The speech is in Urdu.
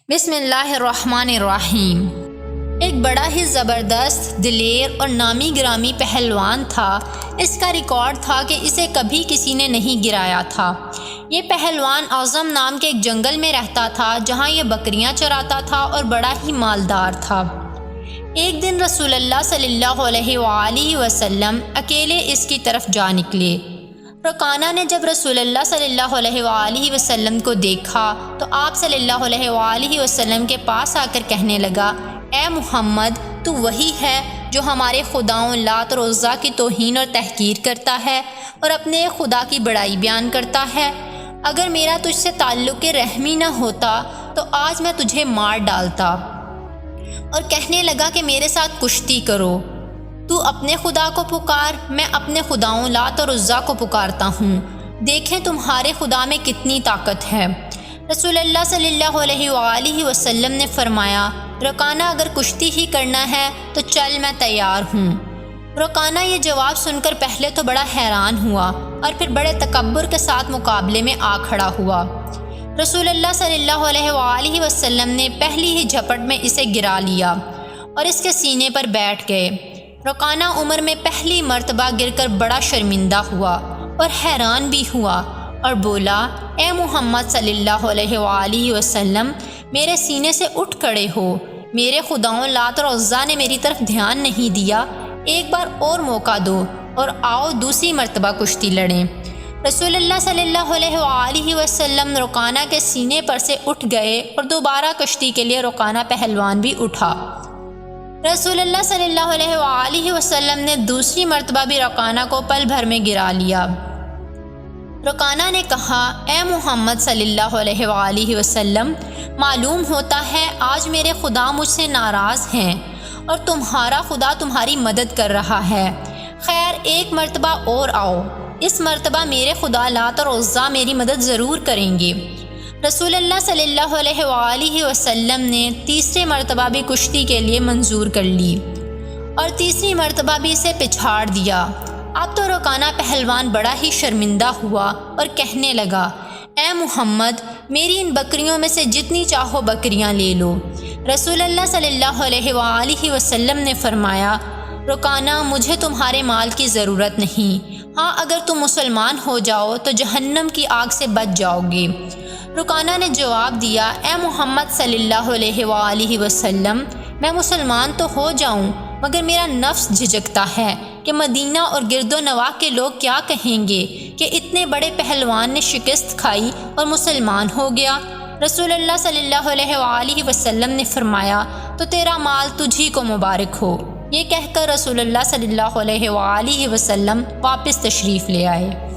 بسم اللہ الرحمن الرحیم۔ ایک بڑا ہی زبردست، دلیر اور نامی گرامی پہلوان تھا۔ اس کا ریکارڈ تھا کہ اسے کبھی کسی نے نہیں گرایا تھا۔ یہ پہلوان اعظم نام کے ایک جنگل میں رہتا تھا جہاں یہ بکریاں چراتا تھا اور بڑا ہی مالدار تھا۔ ایک دن رسول اللہ صلی اللہ علیہ وآلہ وسلم اکیلے اس کی طرف جا نکلے۔ رکانہ نے جب رسول اللہ صلی اللہ علیہ وآلہ وسلم کو دیکھا تو آپ صلی اللہ علیہ وآلہ وسلم کے پاس آ کر کہنے لگا، اے محمد، تو وہی ہے جو ہمارے خداؤں لات اور عزیٰ کی توہین اور تحقیر کرتا ہے اور اپنے خدا کی بڑائی بیان کرتا ہے۔ اگر میرا تجھ سے تعلق رحمی نہ ہوتا تو آج میں تجھے مار ڈالتا۔ اور کہنے لگا کہ میرے ساتھ کشتی کرو، تو اپنے خدا کو پکار، میں اپنے خداؤں لات اور عزیٰ کو پکارتا ہوں، دیکھیں تمہارے خدا میں کتنی طاقت ہے۔ رسول اللہ صلی اللہ علیہ وآلہ وسلم نے فرمایا، رکانہ اگر کشتی ہی کرنا ہے تو چل، میں تیار ہوں۔ رکانہ یہ جواب سن کر پہلے تو بڑا حیران ہوا اور پھر بڑے تکبر کے ساتھ مقابلے میں آ کھڑا ہوا۔ رسول اللہ صلی اللہ علیہ وآلہ وسلم نے پہلی ہی جھپٹ میں اسے گرا لیا اور اس کے سینے پر بیٹھ گئے۔ رکانہ عمر میں پہلی مرتبہ گر کر بڑا شرمندہ ہوا اور حیران بھی ہوا اور بولا، اے محمد صلی اللہ علیہ وآلہ وسلم، میرے سینے سے اٹھ کھڑے ہو، میرے خداؤں لات اور عزیٰ نے میری طرف دھیان نہیں دیا، ایک بار اور موقع دو اور آؤ دوسری مرتبہ کشتی لڑیں۔ رسول اللہ صلی اللہ علیہ وآلہ وسلم رکانہ کے سینے پر سے اٹھ گئے اور دوبارہ کشتی کے لیے رکانہ پہلوان بھی اٹھا۔ رسول اللہ صلی اللہ علیہ وآلہ وسلم نے دوسری مرتبہ بھی رکانہ کو پل بھر میں گرا لیا۔ رکانہ نے کہا، اے محمد صلی اللہ علیہ وآلہ وسلم، معلوم ہوتا ہے آج میرے خدا مجھ سے ناراض ہیں اور تمہارا خدا تمہاری مدد کر رہا ہے۔ خیر، ایک مرتبہ اور آؤ، اس مرتبہ میرے خدا لات اور عزیٰ میری مدد ضرور کریں گے۔ رسول اللہ صلی اللہ علیہ وآلہ وسلم نے تیسرے مرتبہ بھی کشتی کے لیے منظور کر لی اور تیسری مرتبہ بھی اسے پچھاڑ دیا۔ اب تو رکانہ پہلوان بڑا ہی شرمندہ ہوا اور کہنے لگا، اے محمد، میری ان بکریوں میں سے جتنی چاہو بکریاں لے لو۔ رسول اللہ صلی اللہ علیہ وآلہ وسلم نے فرمایا، رکانہ، مجھے تمہارے مال کی ضرورت نہیں، ہاں اگر تم مسلمان ہو جاؤ تو جہنم کی آگ سے بچ جاؤ گے۔ رکانہ نے جواب دیا، اے محمد صلی اللہ علیہ وآلہ وسلم، میں مسلمان تو ہو جاؤں مگر میرا نفس جھجکتا ہے کہ مدینہ اور گرد و نواح کے لوگ کیا کہیں گے کہ اتنے بڑے پہلوان نے شکست کھائی اور مسلمان ہو گیا۔ رسول اللہ صلی اللہ علیہ وآلہ وسلم نے فرمایا، تو تیرا مال تجھی کو مبارک ہو۔ یہ کہہ کر رسول اللہ صلی اللہ علیہ وآلہ وسلم واپس تشریف لے آئے۔